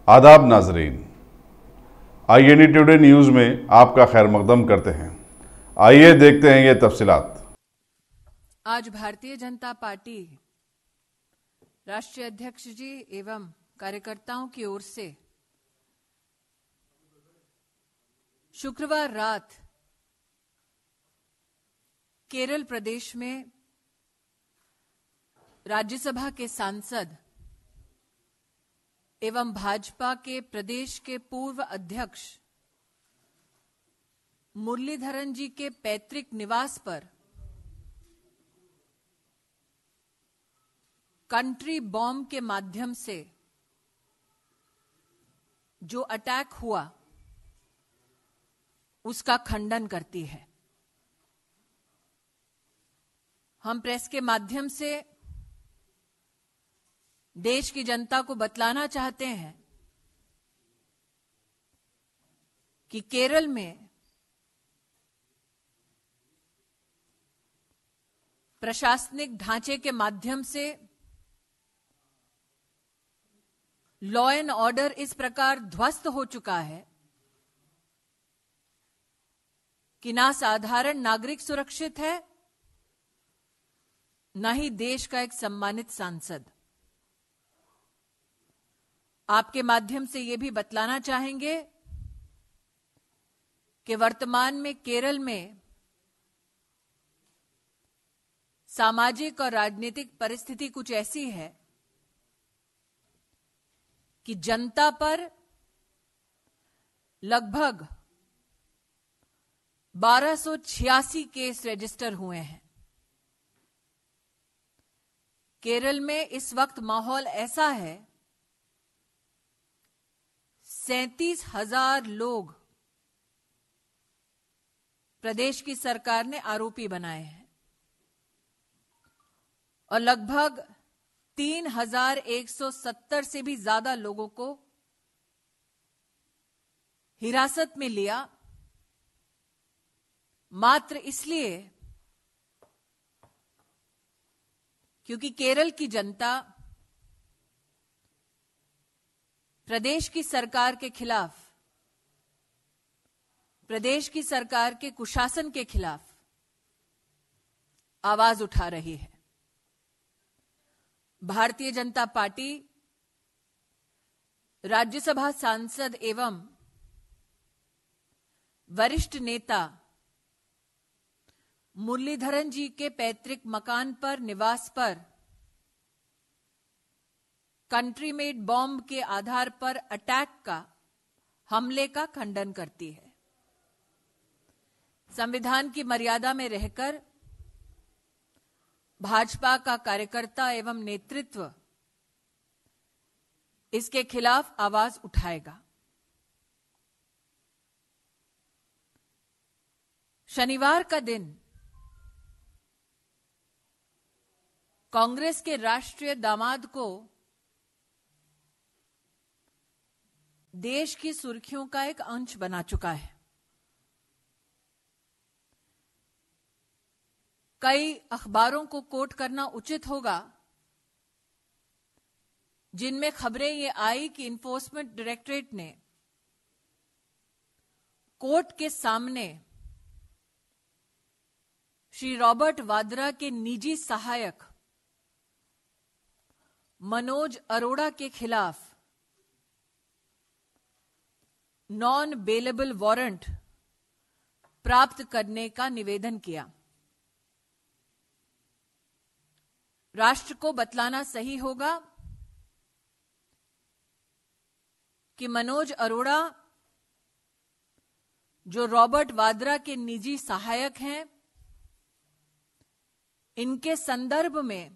आदाब नाजरीन, INE today news में आपका खैर मकदम करते हैं। आइए देखते हैं ये तफसीलात। आज भारतीय जनता पार्टी राष्ट्रीय अध्यक्ष जी एवं कार्यकर्ताओं की ओर से शुक्रवार रात केरल प्रदेश में राज्यसभा के सांसद एवं भाजपा के प्रदेश के पूर्व अध्यक्ष मुरलीधरन जी के पैतृक निवास पर कंट्री बॉम्ब के माध्यम से जो अटैक हुआ उसका खंडन करती है। हम प्रेस के माध्यम से देश की जनता को बतलाना चाहते हैं कि केरल में प्रशासनिक ढांचे के माध्यम से लॉ एंड ऑर्डर इस प्रकार ध्वस्त हो चुका है कि ना साधारण नागरिक सुरक्षित है, न ही देश का एक सम्मानित सांसद। आपके माध्यम से यह भी बतलाना चाहेंगे कि वर्तमान में केरल में सामाजिक और राजनीतिक परिस्थिति कुछ ऐसी है कि जनता पर लगभग 1286 केस रजिस्टर हुए हैं। केरल में इस वक्त माहौल ऐसा है, 37,000 लोग प्रदेश की सरकार ने आरोपी बनाए हैं और लगभग 3,170 से भी ज्यादा लोगों को हिरासत में लिया, मात्र इसलिए क्योंकि केरल की जनता प्रदेश की सरकार के खिलाफ, प्रदेश की सरकार के कुशासन के खिलाफ आवाज उठा रही है। भारतीय जनता पार्टी राज्यसभा सांसद एवं वरिष्ठ नेता मुरलीधरन जी के पैतृक मकान पर निवास पर कंट्री मेड बॉम्ब के आधार पर अटैक का, हमले का खंडन करती है। संविधान की मर्यादा में रहकर भाजपा का कार्यकर्ता एवं नेतृत्व इसके खिलाफ आवाज उठाएगा। शनिवार का दिन कांग्रेस के राष्ट्रीय दामाद को देश की सुर्खियों का एक अंश बना चुका है। कई अखबारों को कोट करना उचित होगा जिनमें खबरें ये आई कि इन्फोर्समेंट डायरेक्टरेट ने कोर्ट के सामने श्री रॉबर्ट वाड्रा के निजी सहायक मनोज अरोड़ा के खिलाफ नॉन बेलेबल वारंट प्राप्त करने का निवेदन किया। राष्ट्र को बतलाना सही होगा कि मनोज अरोड़ा जो रॉबर्ट वाड्रा के निजी सहायक हैं, इनके संदर्भ में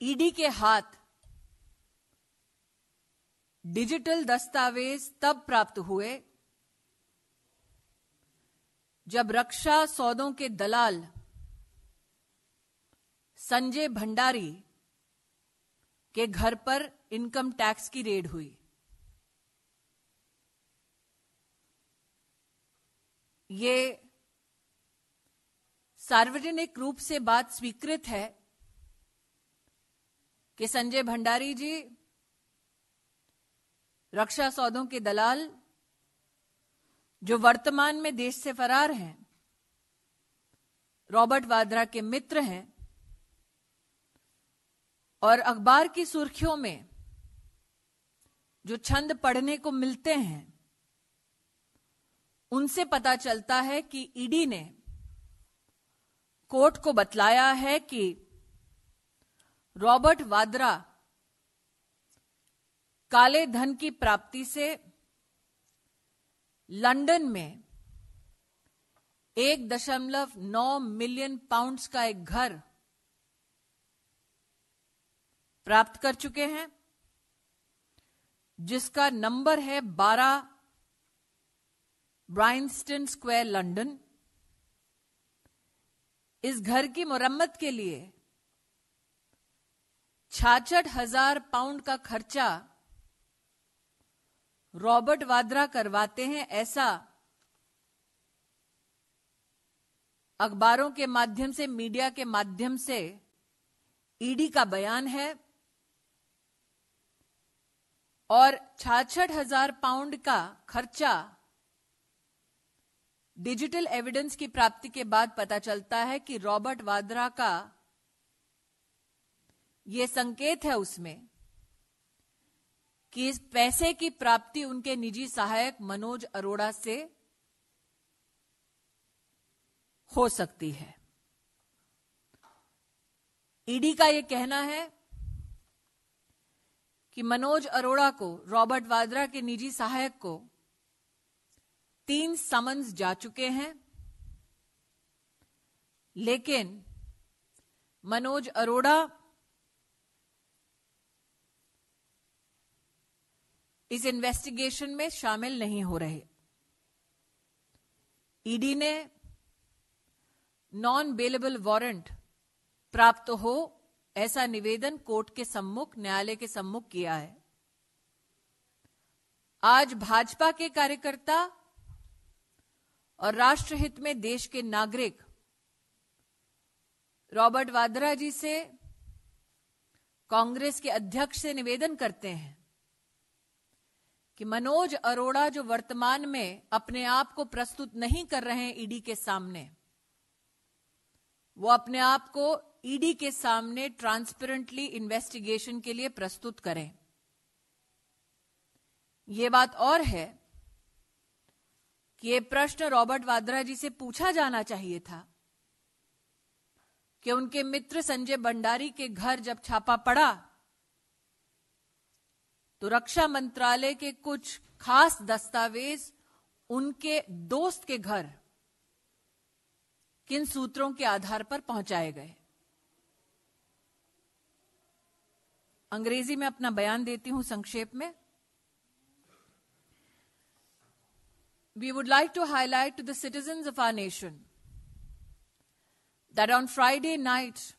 ईडी के हाथ डिजिटल दस्तावेज तब प्राप्त हुए जब रक्षा सौदों के दलाल संजय भंडारी के घर पर इनकम टैक्स की रेड हुई। ये सार्वजनिक रूप से बात स्वीकृत है कि संजय भंडारी जी रक्षा सौदों के दलाल जो वर्तमान में देश से फरार हैं, रॉबर्ट वाड्रा के मित्र हैं और अखबार की सुर्खियों में जो छंद पढ़ने को मिलते हैं उनसे पता चलता है कि ईडी ने कोर्ट को बतलाया है कि रॉबर्ट वाड्रा काले धन की प्राप्ति से लंदन में 1.9 मिलियन पाउंड्स का एक घर प्राप्त कर चुके हैं, जिसका नंबर है 12 ब्राइंस्टन स्क्वायर लंदन। इस घर की मरम्मत के लिए 66,000 पाउंड का खर्चा रॉबर्ट वाड्रा करवाते हैं, ऐसा अखबारों के माध्यम से, मीडिया के माध्यम से ईडी का बयान है। और 66,000 पाउंड का खर्चा डिजिटल एविडेंस की प्राप्ति के बाद पता चलता है कि रॉबर्ट वाड्रा का यह संकेत है उसमें कि इस पैसे की प्राप्ति उनके निजी सहायक मनोज अरोड़ा से हो सकती है। ईडी का यह कहना है कि मनोज अरोड़ा को, रॉबर्ट वाड्रा के निजी सहायक को 3 समन्स जा चुके हैं, लेकिन मनोज अरोड़ा इस इन्वेस्टिगेशन में शामिल नहीं हो रहे। ईडी ने नॉन बेलेबल वारंट प्राप्त हो ऐसा निवेदन कोर्ट के सम्मुख, न्यायालय के सम्मुख किया है। आज भाजपा के कार्यकर्ता और राष्ट्रहित में देश के नागरिक रॉबर्ट वाड्रा जी से, कांग्रेस के अध्यक्ष से निवेदन करते हैं कि मनोज अरोड़ा जो वर्तमान में अपने आप को प्रस्तुत नहीं कर रहे हैं ईडी के सामने, वो अपने आप को ईडी के सामने ट्रांसपेरेंटली इन्वेस्टिगेशन के लिए प्रस्तुत करें। यह बात और है कि यह प्रश्न रॉबर्ट वाड्रा जी से पूछा जाना चाहिए था कि उनके मित्र संजय भंडारी के घर जब छापा पड़ा तो रक्षा मंत्रालय के कुछ खास दस्तावेज उनके दोस्त के घर किन सूत्रों के आधार पर पहुंचाए गए। अंग्रेजी में अपना बयान देती हूं संक्षेप में। We would like to highlight to the citizens of our nation that on Friday night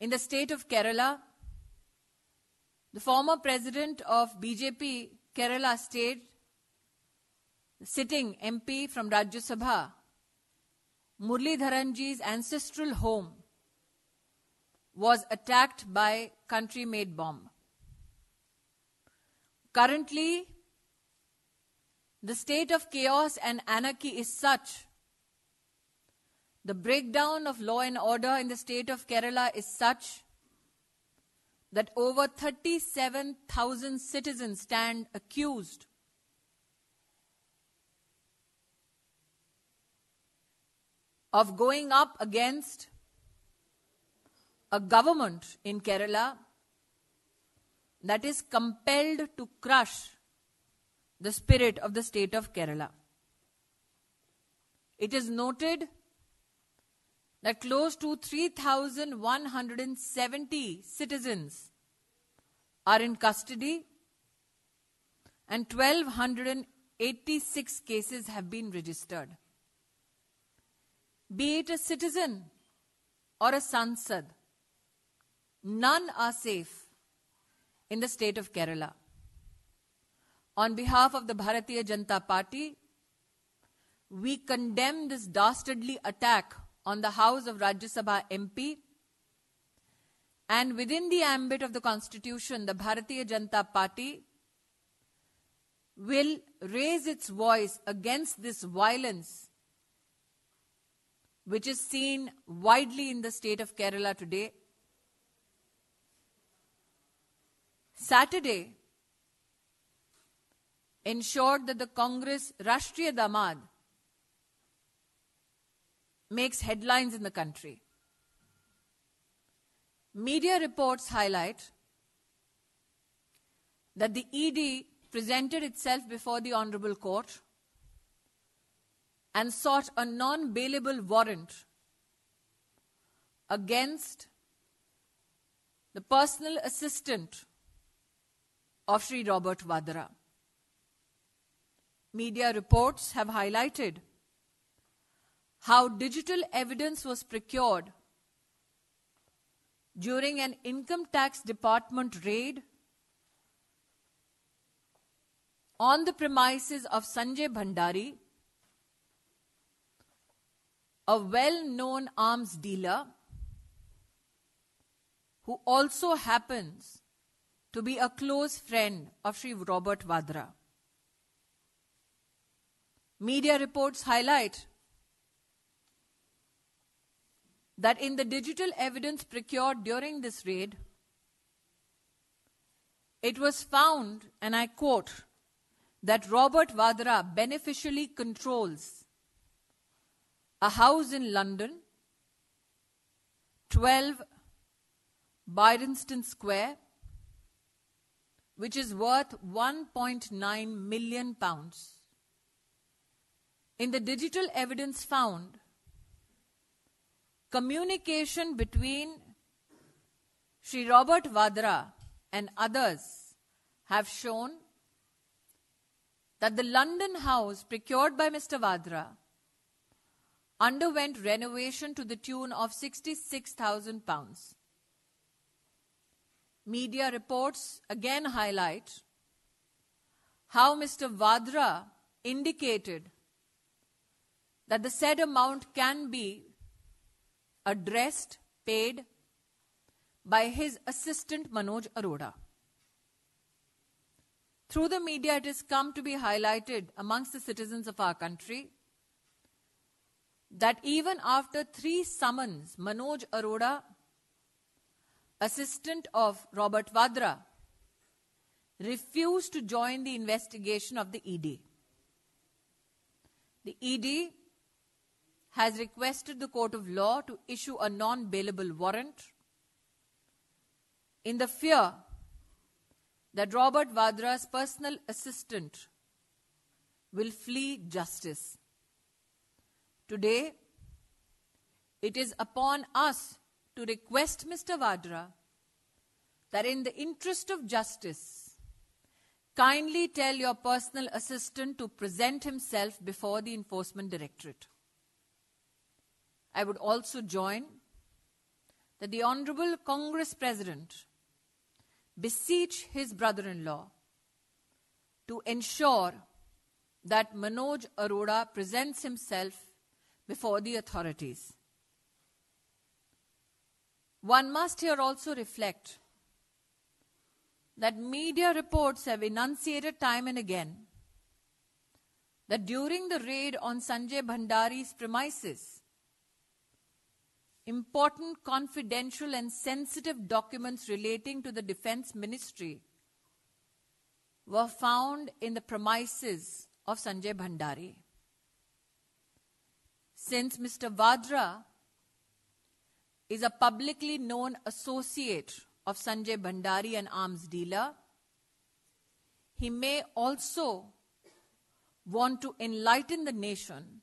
in the state of Kerala, the former president of BJP Kerala state, sitting MP from Rajya Sabha, Muralidharan ji's ancestral home was attacked by country-made bomb. Currently, the state of chaos and anarchy is such, the breakdown of law and order in the state of Kerala is such that over 37,000 citizens stand accused of going up against a government in Kerala that is compelled to crush the spirit of the state of Kerala. It is noted that close to 3,170 citizens are in custody and 1,286 cases have been registered. Be it a citizen or a Sansad, none are safe in the state of Kerala. On behalf of the Bharatiya Janata Party, we condemn this dastardly attack on the House of Rajya Sabha MP, and within the ambit of the Constitution, the Bharatiya Janata Party will raise its voice against this violence, which is seen widely in the state of Kerala today. Saturday ensured that the Congress Rashtriya Damad makes headlines in the country. Media reports highlight that the ED presented itself before the Honorable Court and sought a non-bailable warrant against the personal assistant of Sri Robert Vadra. Media reports have highlighted how digital evidence was procured during an income tax department raid on the premises of Sanjay Bhandari, a well-known arms dealer who also happens to be a close friend of Sri Robert Vadra. Media reports highlight that in the digital evidence procured during this raid, it was found, and I quote, that Robert Vadra beneficially controls a house in London, 12 Bryanston Square, which is worth £1.9 million. In the digital evidence found, communication between Sri Robert Vadra and others have shown that the London house procured by Mr. Vadra underwent renovation to the tune of £66,000. Media reports again highlight how Mr. Vadra indicated that the said amount can be addressed, paid by his assistant Manoj Arora. Through the media, it has come to be highlighted amongst the citizens of our country that even after 3 summons, Manoj Arora, assistant of Robert Vadra, refused to join the investigation of the ED. The ED has requested the court of law to issue a non-bailable warrant in the fear that Robert Vadra's personal assistant will flee justice. Today, it is upon us to request Mr. Vadra that in the interest of justice, kindly tell your personal assistant to present himself before the Enforcement Directorate. I would also join that the Honorable Congress President beseech his brother-in-law to ensure that Manoj Arora presents himself before the authorities. One must here also reflect that media reports have enunciated time and again that during the raid on Sanjay Bhandari's premises, important confidential and sensitive documents relating to the Defence Ministry were found in the premises of Sanjay Bhandari. Since Mr. Vadra is a publicly known associate of Sanjay Bhandari, an arms dealer, he may also want to enlighten the nation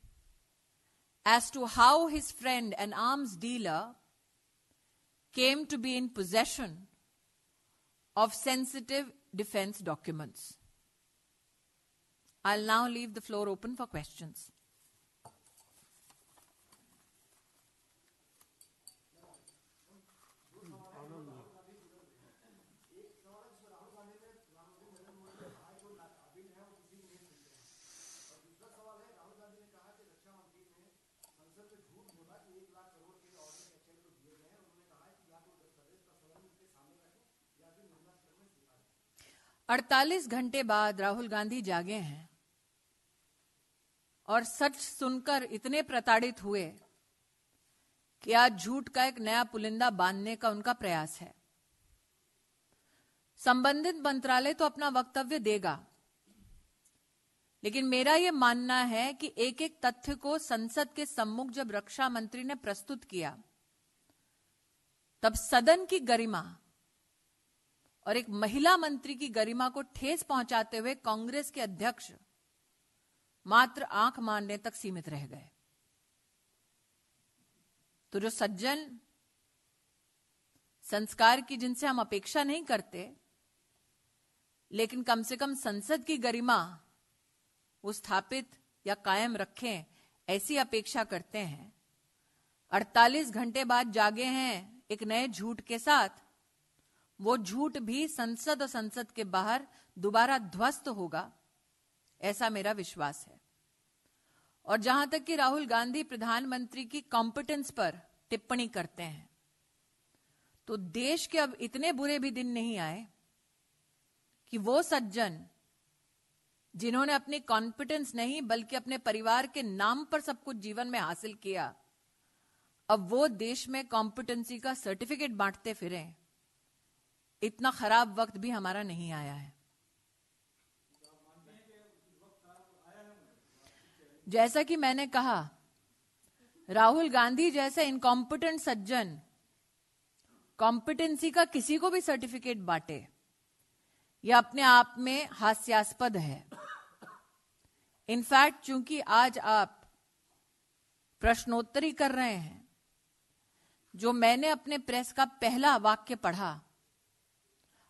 as to how his friend, an arms dealer, came to be in possession of sensitive defense documents. I'll now leave the floor open for questions. 48 घंटे बाद राहुल गांधी जागे हैं और सच सुनकर इतने प्रताड़ित हुए कि आज झूठ का एक नया पुलिंदा बांधने का उनका प्रयास है। संबंधित मंत्रालय तो अपना वक्तव्य देगा, लेकिन मेरा यह मानना है कि एक एक तथ्य को संसद के सम्मुख जब रक्षा मंत्री ने प्रस्तुत किया, तब सदन की गरिमा और एक महिला मंत्री की गरिमा को ठेस पहुंचाते हुए कांग्रेस के अध्यक्ष मात्र आंख मारने तक सीमित रह गए। तो जो सज्जन संस्कार की जिनसे हम अपेक्षा नहीं करते, लेकिन कम से कम संसद की गरिमा वो स्थापित या कायम रखें ऐसी अपेक्षा करते हैं, 48 घंटे बाद जागे हैं एक नए झूठ के साथ। वो झूठ भी संसद और संसद के बाहर दोबारा ध्वस्त होगा, ऐसा मेरा विश्वास है। और जहां तक कि राहुल गांधी प्रधानमंत्री की कॉम्पिटेंस पर टिप्पणी करते हैं, तो देश के अब इतने बुरे भी दिन नहीं आए कि वो सज्जन जिन्होंने अपनी कॉन्फिडेंस नहीं बल्कि अपने परिवार के नाम पर सब कुछ जीवन में हासिल किया, अब वो देश में कॉम्पिटेंसी का सर्टिफिकेट बांटते फिरें। इतना खराब वक्त भी हमारा नहीं आया है। जैसा कि मैंने कहा, राहुल गांधी जैसे इनकॉम्पिटेंट सज्जन कॉम्पिटेंसी का किसी को भी सर्टिफिकेट बांटे, यह अपने आप में हास्यास्पद है। इनफैक्ट चूंकि आज आप प्रश्नोत्तरी कर रहे हैं, जो मैंने अपने प्रेस का पहला वाक्य पढ़ा,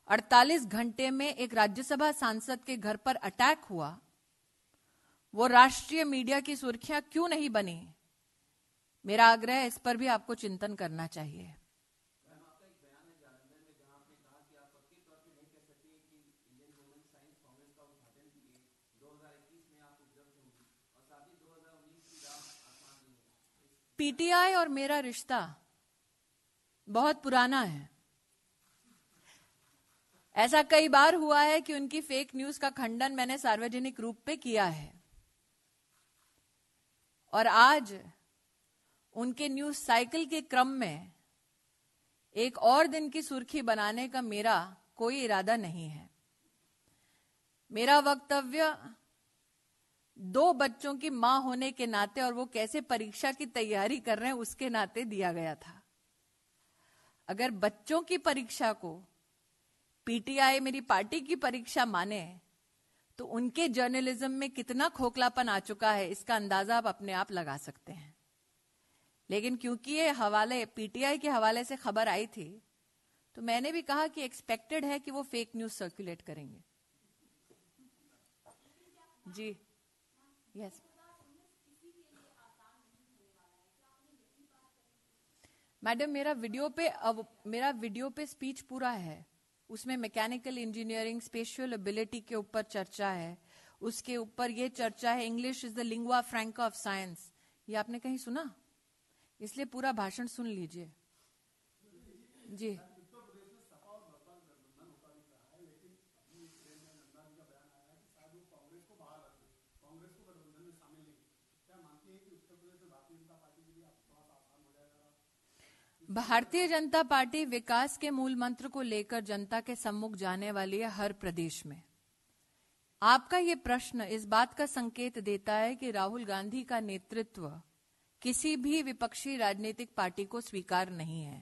48 घंटे में एक राज्यसभा सांसद के घर पर अटैक हुआ, वो राष्ट्रीय मीडिया की सुर्खियां क्यों नहीं बनी? मेरा आग्रह है, इस पर भी आपको चिंतन करना चाहिए। पीटीआई और मेरा रिश्ता बहुत पुराना है। ऐसा कई बार हुआ है कि उनकी फेक न्यूज का खंडन मैंने सार्वजनिक रूप पे किया है, और आज उनके न्यूज साइकिल के क्रम में एक और दिन की सुर्खी बनाने का मेरा कोई इरादा नहीं है। मेरा वक्तव्य 2 बच्चों की मां होने के नाते और वो कैसे परीक्षा की तैयारी कर रहे हैं उसके नाते दिया गया था। अगर बच्चों की परीक्षा को पीटीआई मेरी पार्टी की परीक्षा माने, तो उनके जर्नलिज्म में कितना खोखलापन आ चुका है इसका अंदाजा आप अपने आप लगा सकते हैं। लेकिन क्योंकि ये हवाले पीटीआई के हवाले से खबर आई थी, तो मैंने भी कहा कि एक्सपेक्टेड है कि वो फेक न्यूज सर्कुलेट करेंगे। जी यस मैडम, मेरा वीडियो पे स्पीच पूरा है। उसमें मैकेनिकल इंजीनियरिंग, स्पेशल एबिलिटी के ऊपर चर्चा है। उसके ऊपर ये चर्चा है English is the lingua फ्रैंका of science. ये आपने कहीं सुना? इसलिए पूरा भाषण सुन लीजिए। जी भारतीय जनता पार्टी विकास के मूल मंत्र को लेकर जनता के सम्मुख जाने वाली है हर प्रदेश में। आपका ये प्रश्न इस बात का संकेत देता है कि राहुल गांधी का नेतृत्व किसी भी विपक्षी राजनीतिक पार्टी को स्वीकार नहीं है,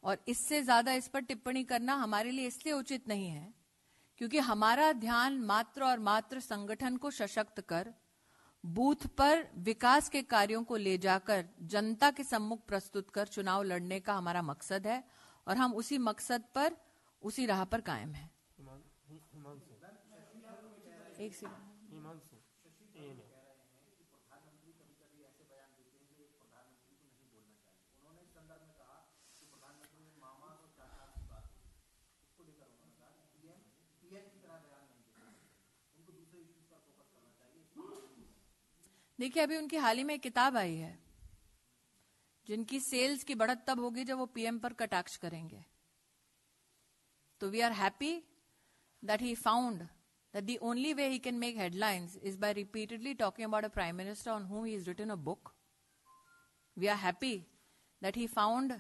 और इससे ज्यादा इस पर टिप्पणी करना हमारे लिए इसलिए उचित नहीं है क्योंकि हमारा ध्यान मात्र और मात्र संगठन को सशक्त कर बूथ पर विकास के कार्यों को ले जाकर जनता के सम्मुख प्रस्तुत कर चुनाव लड़ने का हमारा मकसद है, और हम उसी मकसद पर उसी राह पर कायम हैं। एक सेकंड। देखिए, अभी उनकी हाल ही में एक किताब आई है जिनकी सेल्स की बढ़त तब होगी जब वो पीएम पर कटाक्ष करेंगे। तो we are happy that he found that the only way he can make headlines is by repeatedly talking about a prime minister on whom he has written a book. We are happy that he found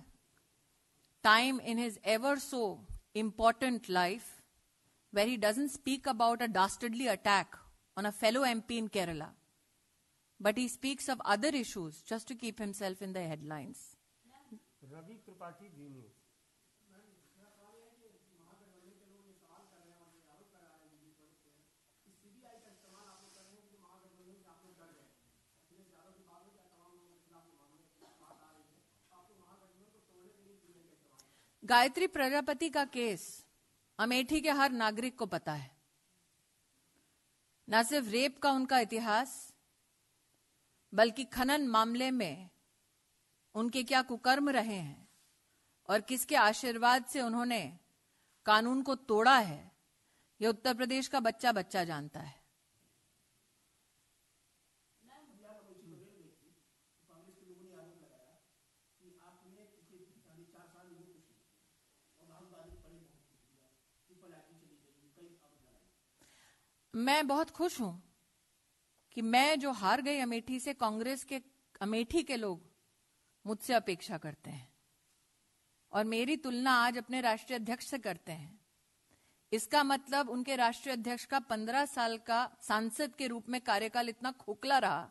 time in his ever so important life where he doesn't speak about a dastardly attack on a fellow MP in Kerala, but he speaks of other issues just to keep himself in the headlines. Ravi Tripathi, Zee News. Gayatri Prajapati का case Amethi के हर नागरिक को पता है। न सिर्फ rape का उनका इतिहास, बल्कि खनन मामले में उनके क्या कुकर्म रहे हैं और किसके आशीर्वाद से उन्होंने कानून को तोड़ा है, यह उत्तर प्रदेश का बच्चा बच्चा जानता है। मैं बहुत खुश हूं कि मैं जो हार गई अमेठी से, कांग्रेस के अमेठी के लोग मुझसे अपेक्षा करते हैं और मेरी तुलना आज अपने राष्ट्रीय अध्यक्ष से करते हैं। इसका मतलब उनके राष्ट्रीय अध्यक्ष का 15 साल का सांसद के रूप में कार्यकाल इतना खोखला रहा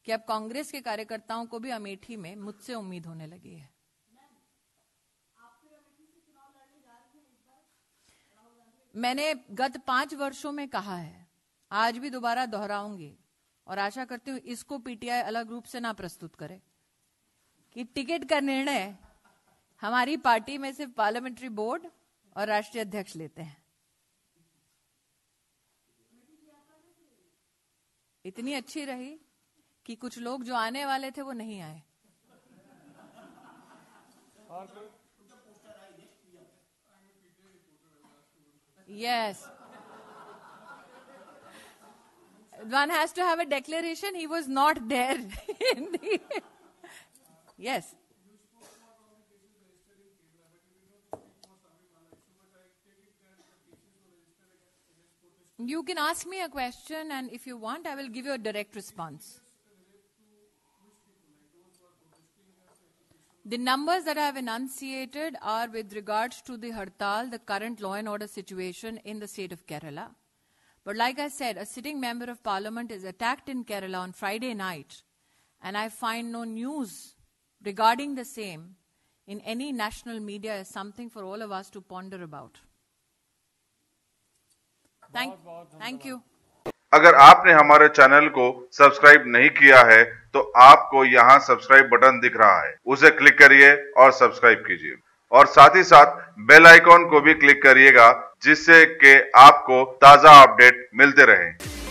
कि अब कांग्रेस के कार्यकर्ताओं को भी अमेठी में मुझसे उम्मीद होने लगी है। मैंने गत 5 वर्षों में कहा है, आज भी दोबारा दोहराऊंगी और आशा करती हूं इसको पीटीआई अलग रूप से ना प्रस्तुत करे कि टिकट का निर्णय हमारी पार्टी में सिर्फ पार्लियामेंट्री बोर्ड और राष्ट्रीय अध्यक्ष लेते हैं। इतनी अच्छी रही कि कुछ लोग जो आने वाले थे वो नहीं आए। Yes. One has to have a declaration. He was not there in the... Yes. You can ask me a question, and if you want, I will give you a direct response. The numbers that I have enunciated are with regards to the Hartal, the current law and order situation in the state of Kerala. But like I said, a sitting member of parliament is attacked in Kerala on Friday night, and I find no news regarding the same in any national media as something for all of us to ponder about. Thank you. अगर आपने हमारे channel को subscribe नहीं किया है तो आपको यहाँ सब्सक्राइब बटन दिख रहा है, उसे क्लिक करिए और सब्सक्राइब कीजिए और साथ ही साथ बेल आइकॉन को भी क्लिक करिएगा जिससे कि आपको ताजा अपडेट मिलते रहें।